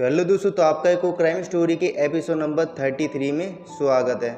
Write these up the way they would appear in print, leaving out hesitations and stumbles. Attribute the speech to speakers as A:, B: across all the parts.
A: तो हेलो दोस्तों, तो आपका एक क्राइम स्टोरी के एपिसोड नंबर 33 में स्वागत है।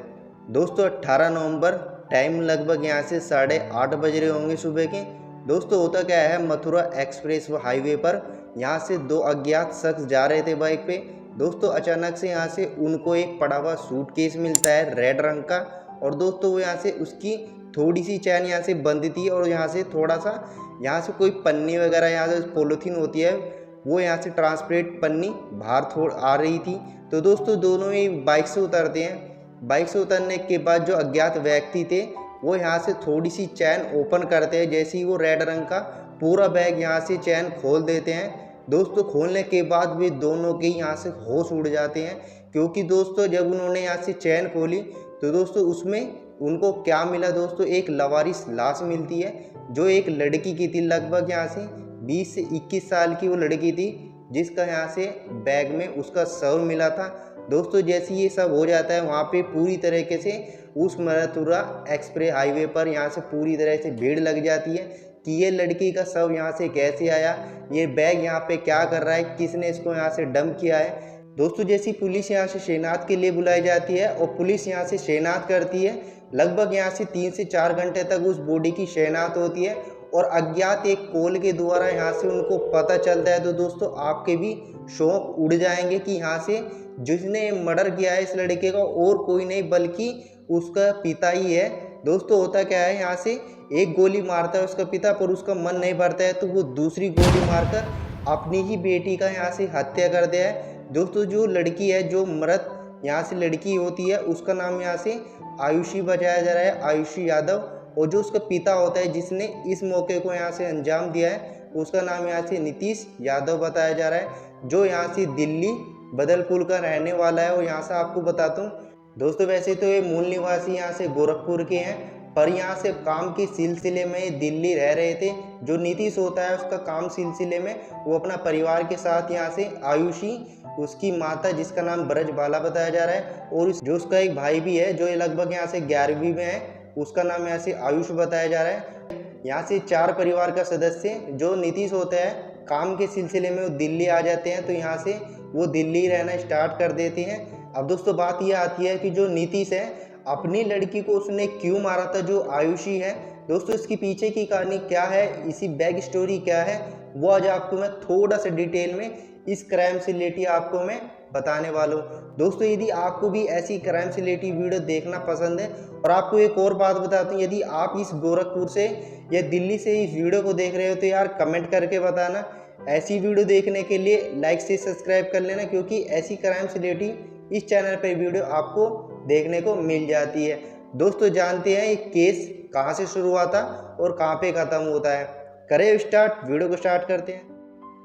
A: दोस्तों 18 नवंबर, टाइम लगभग यहाँ से 8:30 बज रहे होंगे सुबह के। दोस्तों होता क्या है, मथुरा एक्सप्रेस हाईवे पर यहाँ से दो अज्ञात शख्स जा रहे थे बाइक पे। दोस्तों अचानक से यहाँ से उनको एक पड़ा हुआ सूटकेस मिलता है रेड रंग का, और दोस्तों वो यहाँ से उसकी थोड़ी सी चैन यहाँ से बंद थी, और यहाँ से थोड़ा सा यहाँ से कोई पन्नी वगैरह यहाँ से पॉलीथीन होती है, वो यहाँ से ट्रांसपेरेंट पन्नी बाहर थोड़ आ रही थी। तो दोस्तों दोनों ही बाइक से उतरते हैं। बाइक से उतरने के बाद जो अज्ञात व्यक्ति थे वो यहाँ से थोड़ी सी चैन ओपन करते हैं। जैसे ही वो रेड रंग का पूरा बैग यहाँ से चैन खोल देते हैं। दोस्तों खोलने के बाद भी दोनों के यहाँ से होश उड़ जाते हैं, क्योंकि दोस्तों जब उन्होंने यहाँ से चैन खोली तो दोस्तों उसमें उनको क्या मिला, दोस्तों एक लवारिस लाश मिलती है जो एक लड़की की थी। लगभग यहाँ से 20 से 21 साल की वो लड़की थी, जिसका यहाँ से बैग में उसका शव मिला था। दोस्तों जैसे ये सब हो जाता है, वहाँ पे पूरी तरीके से उस मथुरा एक्सप्रेस हाईवे पर यहाँ से पूरी तरह से भीड़ लग जाती है कि ये लड़की का शव यहाँ से कैसे आया, ये बैग यहाँ पे क्या कर रहा है, किसने इसको यहाँ से डंप किया है। दोस्तों जैसी पुलिस यहाँ से शनाख्त के लिए बुलाई जाती है और पुलिस यहाँ से शनाख्त करती है, लगभग यहाँ से 3 से 4 घंटे तक उस बॉडी की शनाख्त होती है और अज्ञात एक कॉल के द्वारा यहाँ से उनको पता चलता है। तो दोस्तों आपके भी शौक उड़ जाएंगे कि यहाँ से जिसने मर्डर किया है इस लड़के का और कोई नहीं बल्कि उसका पिता ही है। दोस्तों होता क्या है, यहाँ से एक गोली मारता है उसका पिता, पर उसका मन नहीं भरता है तो वो दूसरी गोली मारकर अपनी ही बेटी का यहाँ से हत्या कर दिया है। दोस्तों जो लड़की है, जो मृत यहाँ से लड़की होती है, उसका नाम यहाँ से आयुषी बताया जा रहा है, आयुषी यादव। और जो उसका पिता होता है जिसने इस मौके को यहाँ से अंजाम दिया है, उसका नाम यहाँ से नीतीश यादव बताया जा रहा है, जो यहाँ से दिल्ली बदलपुर का रहने वाला है। और यहाँ से आपको बताता हूँ दोस्तों, वैसे तो ये मूल निवासी यहाँ से गोरखपुर के हैं, पर यहाँ से काम के सिलसिले में दिल्ली रह रहे थे। जो नीतीश होता है उसका काम सिलसिले में वो अपना परिवार के साथ यहाँ से आयुषी, उसकी माता जिसका नाम ब्रजबाला बताया जा रहा है, और जो उसका एक भाई भी है जो लगभग यहाँ से 11वीं में है, उसका नाम यहाँ से आयुष बताया जा रहा है। यहाँ से 4 परिवार का सदस्य जो नीतीश होता है काम के सिलसिले में वो दिल्ली आ जाते हैं, तो यहाँ से वो दिल्ली रहना स्टार्ट कर देते हैं। अब दोस्तों बात यह आती है कि जो नीतीश है अपनी लड़की को उसने क्यों मारा था, जो आयुषी है। दोस्तों इसके पीछे की कहानी क्या है, इसी बैक स्टोरी क्या है, वो आज आपको मैं थोड़ा सा डिटेल में इस क्राइम से रिलेटेड आपको मैं बताने वाला हूँ। दोस्तों यदि आपको भी ऐसी क्राइम से रिलेटेड वीडियो देखना पसंद है, और आपको एक और बात बताता हूँ, यदि आप इस गोरखपुर से या दिल्ली से इस वीडियो को देख रहे हो तो यार कमेंट करके बताना। ऐसी वीडियो देखने के लिए लाइक से सब्सक्राइब कर लेना, क्योंकि ऐसी क्राइम से रिलेटेड इस चैनल पर वीडियो आपको देखने को मिल जाती है। दोस्तों जानते हैं ये केस कहाँ से शुरू हुआ था और कहाँ पे ख़त्म होता है। करें स्टार्ट, वीडियो को स्टार्ट करते हैं।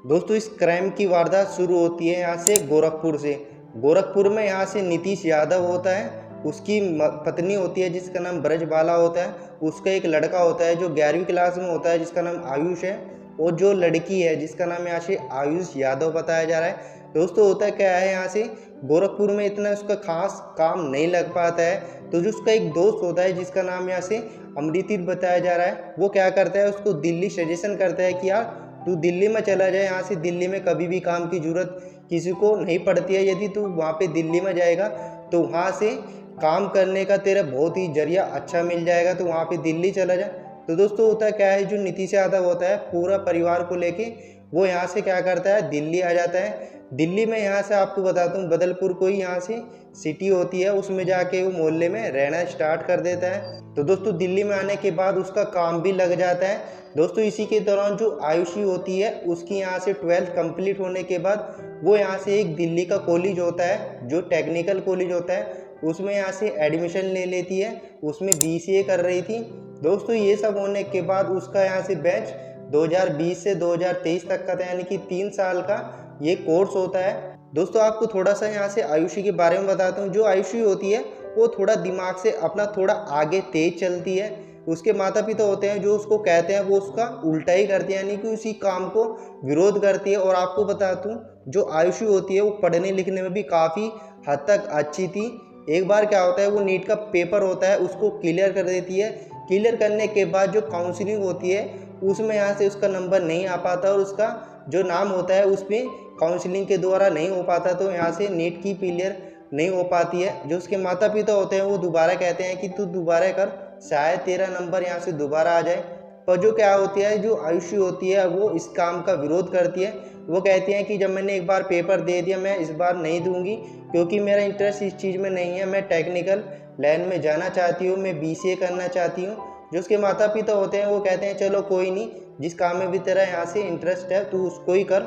A: दोस्तों इस क्राइम की वारदात शुरू होती है यहाँ से गोरखपुर से। गोरखपुर में यहाँ से नीतीश यादव होता है, उसकी पत्नी होती है जिसका नाम ब्रजबाला होता है, उसका एक लड़का होता है जो 11वीं क्लास में होता है जिसका नाम आयुष है, और जो लड़की है जिसका नाम यहाँ से आयुष यादव बताया जा रहा है। दोस्तों होता क्या है, यहाँ से गोरखपुर में इतना उसका खास काम नहीं लग पाता है, तो जो उसका एक दोस्त होता है जिसका नाम यहाँ से अमृतीत बताया जा रहा है, वो क्या करता है उसको दिल्ली सजेशन करता है कि यार तू दिल्ली में चला जाए। यहाँ से दिल्ली में कभी भी काम की ज़रूरत किसी को नहीं पड़ती है, यदि तू वहाँ पे दिल्ली में जाएगा तो वहाँ से काम करने का तेरा बहुत ही जरिया अच्छा मिल जाएगा, तो वहाँ पे दिल्ली चला जा। तो दोस्तों होता क्या है, जो नीतीश यादव होता है पूरा परिवार को लेके वो यहाँ से क्या करता है, दिल्ली आ जाता है। दिल्ली में यहाँ से आपको बताता हूँ बदलपुर कोई यहाँ से सिटी होती है, उसमें जाके वो मोहल्ले में रहना स्टार्ट कर देता है। तो दोस्तों दिल्ली में आने के बाद उसका काम भी लग जाता है। दोस्तों इसी के दौरान जो आयुषी होती है उसकी यहाँ से 12th कंप्लीट होने के बाद वो यहाँ से एक दिल्ली का कॉलेज होता है जो टेक्निकल कॉलेज होता है, उसमें यहाँ से एडमिशन ले लेती है, उसमें BCA कर रही थी। दोस्तों ये सब होने के बाद उसका यहाँ से बैच 2020 से 2023 तक का था, यानी कि 3 साल का ये कोर्स होता है। दोस्तों आपको थोड़ा सा यहाँ से आयुषी के बारे में बताता हूँ। जो आयुषी होती है वो थोड़ा दिमाग से अपना थोड़ा आगे तेज चलती है। उसके माता पिता होते हैं जो उसको कहते हैं वो उसका उल्टा ही करते हैं, यानी कि उसी काम को विरोध करती है। और आपको बताता हूँ जो आयुषी होती है वो पढ़ने लिखने में भी काफ़ी हद तक अच्छी थी। एक बार क्या होता है, वो नीट का पेपर होता है उसको क्लियर कर देती है। क्लियर करने के बाद जो काउंसलिंग होती है उसमें यहाँ से उसका नंबर नहीं आ पाता और उसका जो नाम होता है उस पर काउंसलिंग के द्वारा नहीं हो पाता, तो यहाँ से नीट की क्लियर नहीं हो पाती है। जो उसके माता पिता होते हैं वो दोबारा कहते हैं कि तू दोबारा कर, शायद तेरा नंबर यहाँ से दोबारा आ जाए। पर जो क्या होती है, जो आयुषी होती है वो इस काम का विरोध करती है। वो कहती हैं कि जब मैंने एक बार पेपर दे दिया, मैं इस बार नहीं दूंगी, क्योंकि मेरा इंटरेस्ट इस चीज़ में नहीं है, मैं टेक्निकल लाइन में जाना चाहती हूँ, मैं BCA करना चाहती हूँ। जो उसके माता पिता होते हैं वो कहते हैं चलो कोई नहीं, जिस काम में भी तेरा यहाँ से इंटरेस्ट है तू उसको ही कर।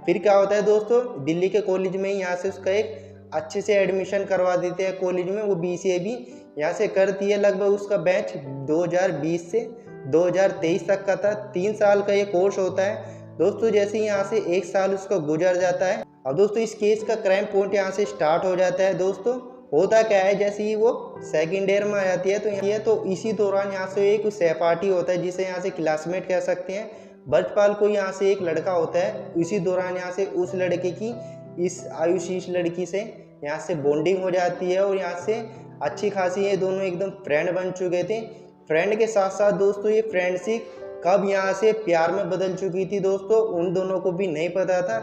A: फिर क्या होता है दोस्तों, दिल्ली के कॉलेज में ही यहाँ से उसका एक अच्छे से एडमिशन करवा देते हैं कॉलेज में। वो BCA भी यहाँ से करती है। लगभग उसका बैच 2020 से 2023 तक का था। 3 साल का ये कोर्स होता है दोस्तों। जैसे ही यहाँ से 1 साल उसका गुजर जाता है, अब दोस्तों इस केस का क्राइम पॉइंट यहाँ से स्टार्ट हो जाता है। दोस्तों होता क्या है, जैसे ही वो सेकेंड ईयर में आ जाती है तो इसी दौरान यहाँ से एक सहपाठी होता है, जिसे यहाँ से क्लासमेट कह सकते हैं, ब्रजपाल को यहाँ से एक लड़का होता है। इसी दौरान यहाँ से उस लड़के की इस आयुषी इस लड़की से यहाँ से बॉन्डिंग हो जाती है और यहाँ से अच्छी खासी ये दोनों एकदम फ्रेंड बन चुके थे। फ्रेंड के साथ साथ दोस्तों ये फ्रेंडशिप कब यहाँ से प्यार में बदल चुकी थी दोस्तों, उन दोनों को भी नहीं पता था।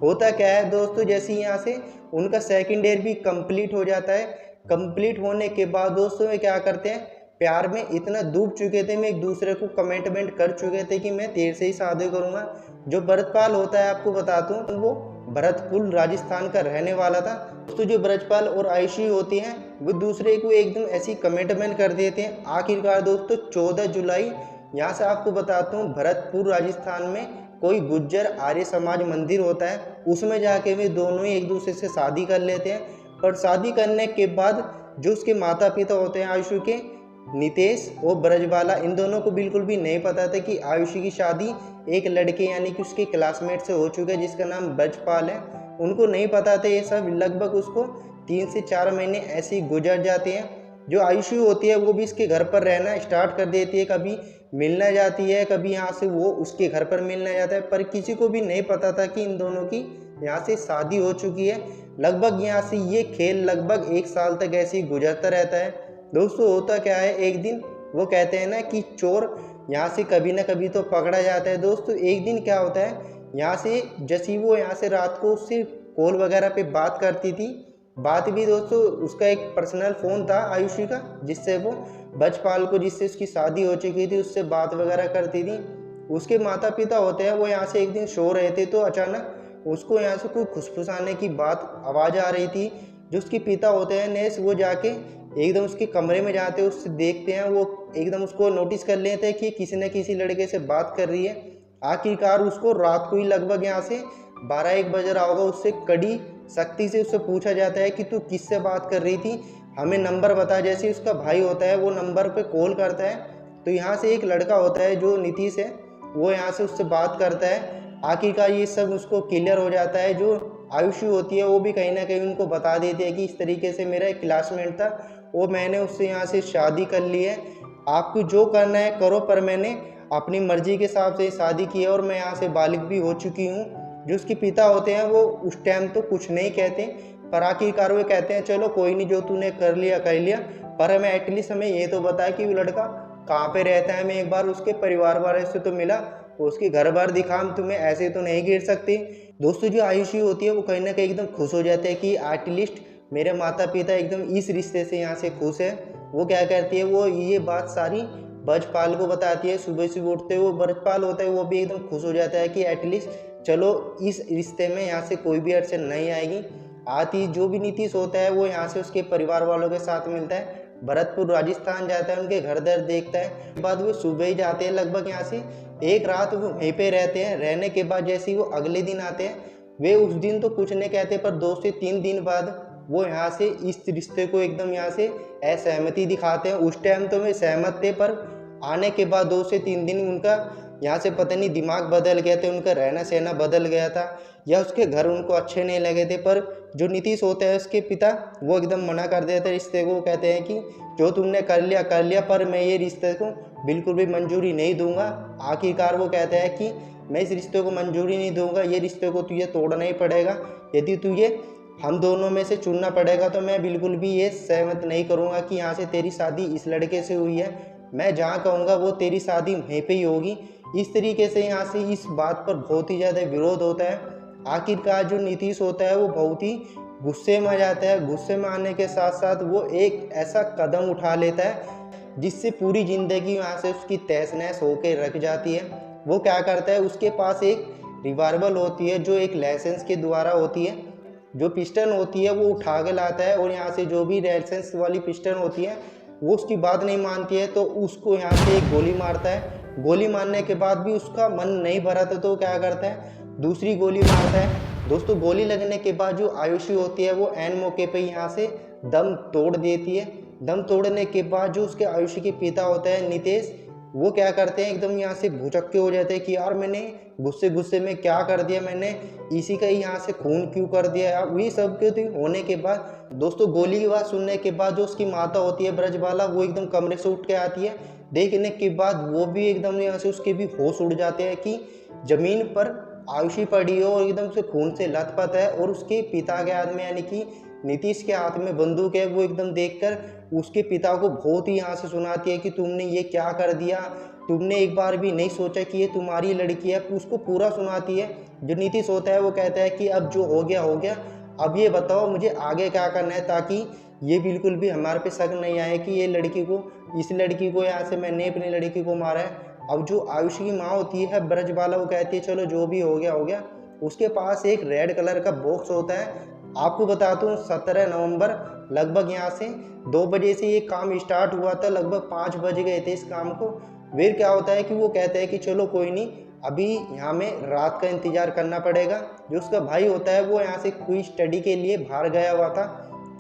A: होता क्या है दोस्तों, जैसे यहाँ से उनका सेकेंड ईयर भी कंप्लीट हो जाता है। कंप्लीट होने के बाद दोस्तों वे क्या करते हैं, प्यार में इतना डूब चुके थे, मैं एक दूसरे को कमिटमेंट कर चुके थे कि मैं तेरे से ही शादी करूँगा। जो ब्रजपाल होता है आपको बताता हूँ, वो भरतपुर राजस्थान का रहने वाला था। दोस्तों जो ब्रजपाल और आयुषी होती हैं वो दूसरे को एकदम ऐसी कमिटमेंट कर देते हैं। आखिरकार दोस्तों 14 जुलाई यहाँ से आपको बताता हूँ, भरतपुर राजस्थान में कोई गुज्जर आर्य समाज मंदिर होता है, उसमें जाके वे दोनों ही एक दूसरे से शादी कर लेते हैं। पर शादी करने के बाद जो उसके माता पिता होते हैं आयुषी के, नितेश और ब्रजबाला, इन दोनों को बिल्कुल भी नहीं पता था कि आयुषी की शादी एक लड़के यानी कि उसके क्लासमेट से हो चुका है जिसका नाम ब्रजपाल है। उनको नहीं पता था ये सब। लगभग उसको 3 से 4 महीने ऐसे ही गुजर जाते हैं। जो आयुषी होती है वो भी इसके घर पर रहना स्टार्ट कर देती है, कभी मिलने जाती है, कभी यहाँ से वो उसके घर पर मिलने जाता है। पर किसी को भी नहीं पता था कि इन दोनों की यहाँ से शादी हो चुकी है। लगभग यहाँ से ये खेल लगभग 1 साल तक ऐसे ही गुजरता रहता है। दोस्तों होता क्या है, एक दिन वो कहते हैं ना कि चोर यहाँ से कभी ना कभी तो पकड़ा जाता है। दोस्तों एक दिन क्या होता है, यहाँ से जैसी वो यहाँ से रात को उससे कॉल वगैरह पे बात करती थी। बात भी दोस्तों उसका एक पर्सनल फ़ोन था आयुषी का, जिससे वो ब्रजपाल को, जिससे उसकी शादी हो चुकी थी, उससे बात वगैरह करती थी। उसके माता पिता होते हैं वो यहाँ से एक दिन सो रहे थे, तो अचानक उसको यहाँ से कोई खुशफुसाने की बात आवाज़ आ रही थी। जो उसके पिता होते हैं नेस, वो जाके एकदम उसके कमरे में जाते हैं, उससे देखते हैं, वो एकदम उसको नोटिस कर लेते हैं कि किसी न किसी लड़के से बात कर रही है। आखिरकार उसको रात को ही लगभग यहाँ से 12-1 बज रहा होगा, उससे कड़ी सख्ती से उससे पूछा जाता है कि तू किससे बात कर रही थी, हमें नंबर बता। जैसे उसका भाई होता है वो नंबर पे कॉल करता है, तो यहाँ से एक लड़का होता है जो नीतीश है, वो यहाँ से उससे बात करता है। आखिरकार ये सब उसको क्लियर हो जाता है। जो आयुषी होती है वो भी कहीं ना कहीं उनको बता देती है कि इस तरीके से मेरा एक क्लासमेट था, वो मैंने उससे यहाँ से शादी कर ली है, आपको जो करना है करो, पर मैंने अपनी मर्जी के हिसाब से शादी की है और मैं यहाँ से बालिग भी हो चुकी हूँ। जो उसके पिता होते हैं वो उस टाइम तो कुछ नहीं कहते, पर आखिरकार वो कहते हैं चलो कोई नहीं, जो तूने कर लिया कर लिया, पर हमें एटलीस्ट हमें ये तो बताया कि वो लड़का कहाँ पे रहता है। मैं एक बार उसके परिवार वाले से तो मिला, उसके घर बार दिखा, हम तुम्हें ऐसे तो नहीं गिर सकती। दोस्तों जो आयुषी होती है वो कहीं ना कहीं एकदम खुश हो जाते हैं कि एटलीस्ट मेरे माता पिता एकदम इस रिश्ते से यहाँ से खुश है। वो क्या करती है, वो ये बात सारी ब्रजपाल को बताती है। सुबह सुबह उठते वो ब्रजपाल होता है वो भी एकदम खुश हो जाता है कि एटलीस्ट चलो इस रिश्ते में यहाँ से कोई भी अड़चन नहीं आएगी। आती जो भी नीतीश होता है वो यहाँ से उसके परिवार वालों के साथ मिलता है, भरतपुर राजस्थान जाता है, उनके घर दर देखता है। उसके बाद वो सुबह ही जाते हैं, लगभग यहाँ से एक रात वो वहीं पे रहते हैं। रहने के बाद जैसे ही वो अगले दिन आते हैं, वे उस दिन तो कुछ नहीं कहते, पर 2 से 3 दिन बाद वो यहाँ से इस रिश्ते को एकदम यहाँ से असहमति दिखाते हैं। उस टाइम तो वे सहमत थे, पर आने के बाद 2 से 3 दिन उनका यहाँ से पता नहीं दिमाग बदल गया था, उनका रहना सहना बदल गया था, या उसके घर उनको अच्छे नहीं लगे थे। पर जो नीतीश होते हैं उसके पिता, वो एकदम मना कर देते हैं रिश्ते को। कहते हैं कि जो तुमने कर लिया, पर मैं ये रिश्ते को बिल्कुल भी मंजूरी नहीं दूंगा। आखिरकार वो कहते हैं कि मैं इस रिश्ते को मंजूरी नहीं दूंगा, ये रिश्ते को तुझे तोड़ना ही पड़ेगा। यदि तुझे हम दोनों में से चुनना पड़ेगा तो मैं बिल्कुल भी ये सहमत नहीं करूँगा कि यहाँ से तेरी शादी इस लड़के से हुई है। मैं जहाँ कहूँगा वो तेरी शादी वहीं पे ही होगी। इस तरीके से यहाँ से इस बात पर बहुत ही ज़्यादा विरोध होता है। आखिरकार जो नीतीश होता है वो बहुत ही गुस्से में आ जाता है। गुस्से में आने के साथ साथ वो एक ऐसा कदम उठा लेता है जिससे पूरी ज़िंदगी वहाँ से उसकी तहस नहस होकर रख जाती है। वो क्या करता है, उसके पास एक रिवाल्वर होती है जो एक लाइसेंस के द्वारा होती है। जो पिस्टन होती है वो उठा के लाता है और यहाँ से जो भी लाइसेंस वाली पिस्टन होती है वो उसकी बात नहीं मानती है, तो उसको यहाँ से एक गोली मारता है। गोली मारने के बाद भी उसका मन नहीं भरा था, तो क्या करता है, दूसरी गोली मारता है। दोस्तों, गोली लगने के बाद जो आयुषी होती है वो ऐन मौके पे यहाँ से दम तोड़ देती है। दम तोड़ने के बाद जो उसके आयुषी के पिता होता है नितेश, वो क्या करते हैं, एकदम यहाँ से भुचक्के हो जाते हैं कि यार मैंने गुस्से गुस्से में क्या कर दिया, मैंने इसी का ही यहाँ से खून क्यों कर दिया यार। वही सब कुछ होने के बाद दोस्तों, गोली की बात सुनने के बाद जो उसकी माता होती है ब्रजबाला, वो एकदम कमरे से उठ के आती है। देखने के बाद वो भी एकदम यहाँ से उसके भी होश उड़ जाते हैं कि ज़मीन पर आयुषी पड़ी हो और एकदम से खून से लथपथ है और उसके पिता के हाथ में यानी कि नीतीश के हाथ में बंदूक है। वो एकदम देखकर उसके पिता को बहुत ही यहाँ से सुनाती है कि तुमने ये क्या कर दिया, तुमने एक बार भी नहीं सोचा कि ये तुम्हारी लड़की है। उसको पूरा सुनाती है। जो नीतीश होता है वो कहता है कि अब जो हो गया हो गया, अब ये बताओ मुझे आगे क्या करना है, ताकि ये बिल्कुल भी हमारे पे शक नहीं आए कि ये लड़की को, इस लड़की को यहाँ से मैंने अपनी लड़की को मारा है। अब जो आयुषी की माँ होती है ब्रजबाला, वो कहती है चलो जो भी हो गया हो गया। उसके पास एक रेड कलर का बॉक्स होता है। आपको बता दूं 17 नवंबर लगभग यहाँ से 2 बजे से ये काम स्टार्ट हुआ था, लगभग 5 बज गए थे इस काम को। फिर क्या होता है कि वो कहते हैं कि चलो कोई नहीं, अभी यहाँ में रात का इंतज़ार करना पड़ेगा। जो उसका भाई होता है वो यहाँ से कोई स्टडी के लिए बाहर गया हुआ था।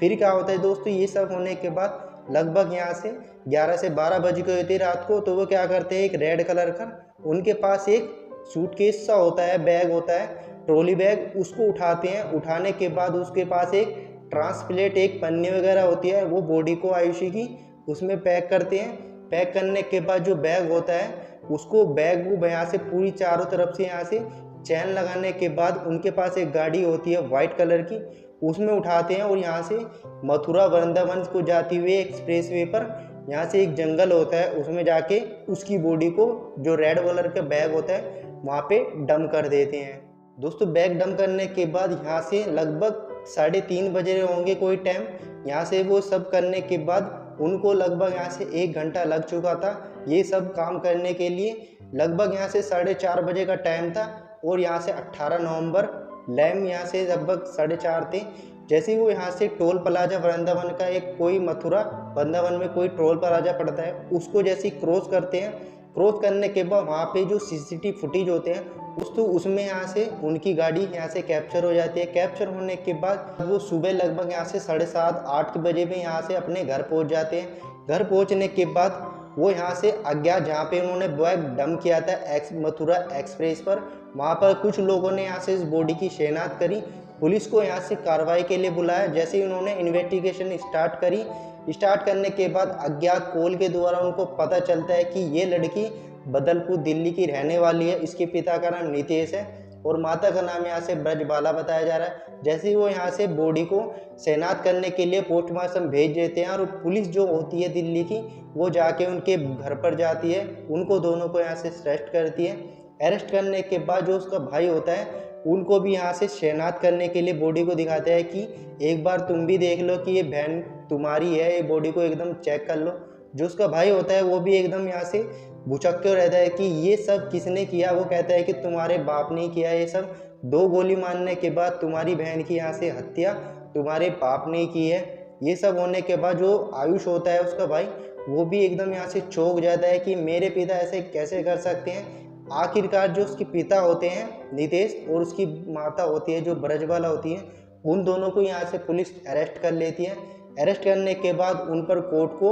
A: फिर क्या होता है दोस्तों, ये सब होने के बाद लगभग यहाँ से 11 से 12 बज गए थे रात को। तो वो क्या करते हैं, एक रेड कलर का उनके पास एक सूटकेस सा होता है, बैग होता है, ट्रॉली बैग, उसको उठाते हैं। उठाने के बाद उसके पास एक ट्रांसप्लेट, एक पन्नी वगैरह होती है, वो बॉडी को आयुषी की उसमें पैक करते हैं। पैक करने के बाद जो बैग होता है उसको, बैग को यहाँ से पूरी चारों तरफ से यहाँ से चैन लगाने के बाद उनके पास एक गाड़ी होती है वाइट कलर की, उसमें उठाते हैं और यहाँ से मथुरा वृंदावन को जाती हुई एक्सप्रेस वे पर यहाँ से एक जंगल होता है, उसमें जाके उसकी बॉडी को, जो रेड कलर का बैग होता है, वहाँ पे डंप कर देते हैं। दोस्तों, बैग डंप करने के बाद यहाँ से लगभग 3:30 बज रहे होंगे कोई टाइम। यहाँ से वो सब करने के बाद उनको लगभग यहाँ से 1 घंटा लग चुका था ये सब काम करने के लिए। लगभग यहाँ से 4:30 बजे का टाइम था और यहाँ से 18 नवंबर लैम यहाँ से लगभग 4:30 थे। जैसे ही वो यहाँ से टोल प्लाजा वृंदावन का, एक कोई मथुरा वृंदावन में कोई टोल प्लाजा पड़ता है, उसको जैसे ही क्रॉस करते हैं, क्रॉस करने के बाद वहाँ पे जो सीसीटीवी फुटेज होते हैं उसमें यहाँ से उनकी गाड़ी यहाँ से कैप्चर हो जाती है। कैप्चर होने के बाद वो सुबह लगभग यहाँ से 7:30-8 बजे में यहाँ से अपने घर पहुँच जाते हैं। घर पहुँचने के बाद वो यहाँ से अज्ञात, जहाँ पे उन्होंने बैग डंप किया था मथुरा एक्सप्रेस पर, वहाँ पर कुछ लोगों ने यहाँ से इस बॉडी की शिनाख्त करी। पुलिस को यहाँ से कार्रवाई के लिए बुलाया। जैसे ही उन्होंने इन्वेस्टिगेशन स्टार्ट करी, स्टार्ट करने के बाद अज्ञात कॉल के द्वारा उनको पता चलता है कि ये लड़की बदलपुर दिल्ली की रहने वाली है। इसके पिता का नाम नितेश है और माता का नाम यहाँ से ब्रजबाला बताया जा रहा है। जैसे ही वो यहाँ से बॉडी को शनाख्त करने के लिए पोस्टमार्टम भेज देते हैं और पुलिस जो होती है दिल्ली की, वो जाके उनके घर पर जाती है, उनको दोनों को यहाँ से अरेस्ट करती है। अरेस्ट करने के बाद जो उसका भाई होता है उनको भी यहाँ से शनाख्त करने के लिए बॉडी को दिखाते हैं कि एक बार तुम भी देख लो कि ये बहन तुम्हारी है, ये बॉडी को एकदम चेक कर लो। जो उसका भाई होता है वो भी एकदम यहाँ से भुचक्के रहता है कि ये सब किसने किया। वो कहता है कि तुम्हारे बाप ने किया ये सब। 2 गोली मारने के बाद तुम्हारी बहन की यहाँ से हत्या तुम्हारे बाप ने की है। ये सब होने के बाद जो आयुष होता है उसका भाई, वो भी एकदम यहाँ से चौंक जाता है कि मेरे पिता ऐसे कैसे कर सकते हैं। आखिरकार जो उसके पिता होते हैं नितेश और उसकी माता होती है जो ब्रजबाला होती है, उन दोनों को यहाँ से पुलिस अरेस्ट कर लेती है। अरेस्ट करने के बाद उन पर कोर्ट को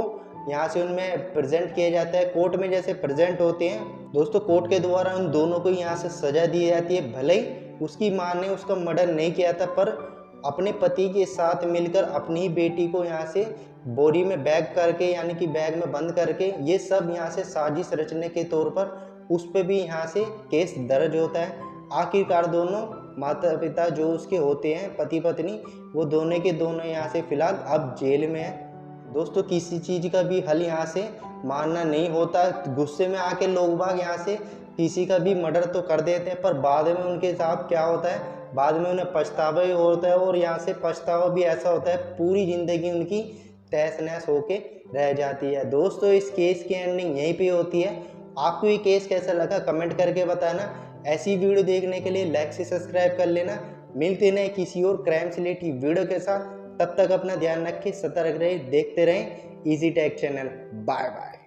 A: यहाँ से उनमें प्रेजेंट किया जाता है। कोर्ट में जैसे प्रेजेंट होते हैं दोस्तों, कोर्ट के द्वारा उन दोनों को यहाँ से सजा दी जाती है। भले ही उसकी माँ ने उसका मर्डर नहीं किया था, पर अपने पति के साथ मिलकर अपनी ही बेटी को यहाँ से बोरी में बैग करके, यानी कि बैग में बंद करके, ये सब यहाँ से साजिश रचने के तौर पर उस पर भी यहाँ से केस दर्ज होता है। आखिरकार दोनों माता पिता जो उसके होते हैं, पति पत्नी, वो दोनों के दोनों यहाँ से फिलहाल अब जेल में है। दोस्तों किसी चीज़ का भी हल यहाँ से मानना नहीं होता। गुस्से में आके लोग बाग यहाँ से किसी का भी मर्डर तो कर देते हैं, पर बाद में उनके साथ क्या होता है, बाद में उन्हें पछतावा ही होता है। और यहाँ से पछतावा भी ऐसा होता है, पूरी ज़िंदगी उनकी तहस नहस होके रह जाती है। दोस्तों इस केस की एंडिंग यहीं पे होती है। आपको ये केस कैसा लगा कमेंट करके बताना। ऐसी वीडियो देखने के लिए लाइक से सब्सक्राइब कर लेना। मिलते हैं किसी और क्राइम से रिलेटेड वीडियो के साथ। तब तक अपना ध्यान रखें, सतर्क रहे, देखते रहें easy tech channel. Bye bye.